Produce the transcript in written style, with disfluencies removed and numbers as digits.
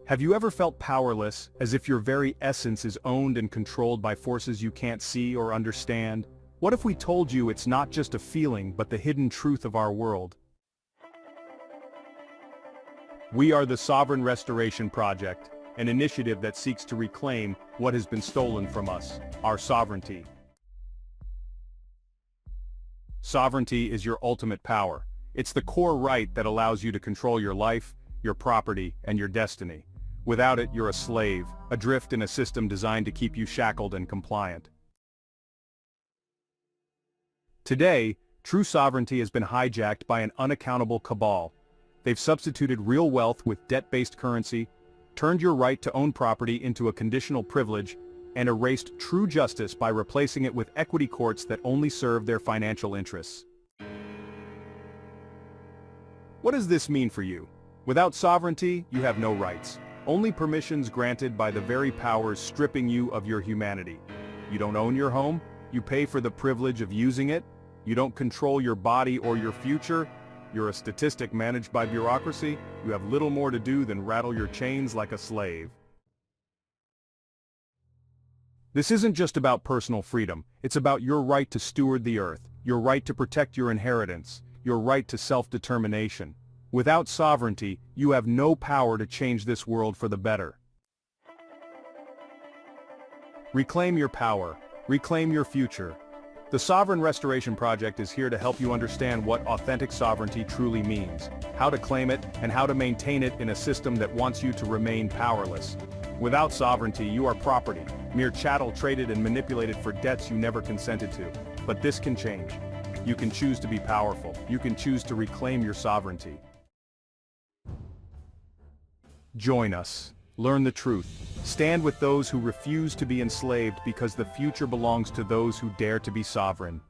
Have you ever felt powerless, as if your very essence is owned and controlled by forces you can't see or understand? What if we told you it's not just a feeling but the hidden truth of our world? We are the Sovereign Restoration Project, an initiative that seeks to reclaim what has been stolen from us, our sovereignty. Sovereignty is your ultimate power. It's the core right that allows you to control your life, your property, and your destiny. Without it, you're a slave, adrift in a system designed to keep you shackled and compliant. Today, true sovereignty has been hijacked by an unaccountable cabal. They've substituted real wealth with debt-based currency, turned your right to own property into a conditional privilege, and erased true justice by replacing it with equity courts that only serve their financial interests. What does this mean for you? Without sovereignty, you have no rights. Only permissions granted by the very powers stripping you of your humanity. You don't own your home, you pay for the privilege of using it. You don't control your body or your future. You're a statistic managed by bureaucracy. You have little more to do than rattle your chains like a slave. This isn't just about personal freedom, it's about your right to steward the earth, your right to protect your inheritance, your right to self-determination. Without sovereignty, you have no power to change this world for the better. Reclaim your power. Reclaim your future. The Sovereign Restoration Project is here to help you understand what authentic sovereignty truly means, how to claim it, and how to maintain it in a system that wants you to remain powerless. Without sovereignty, you are property, mere chattel traded and manipulated for debts you never consented to. But this can change. You can choose to be powerful. You can choose to reclaim your sovereignty. Join us. Learn the truth. Stand with those who refuse to be enslaved because the future belongs to those who dare to be sovereign.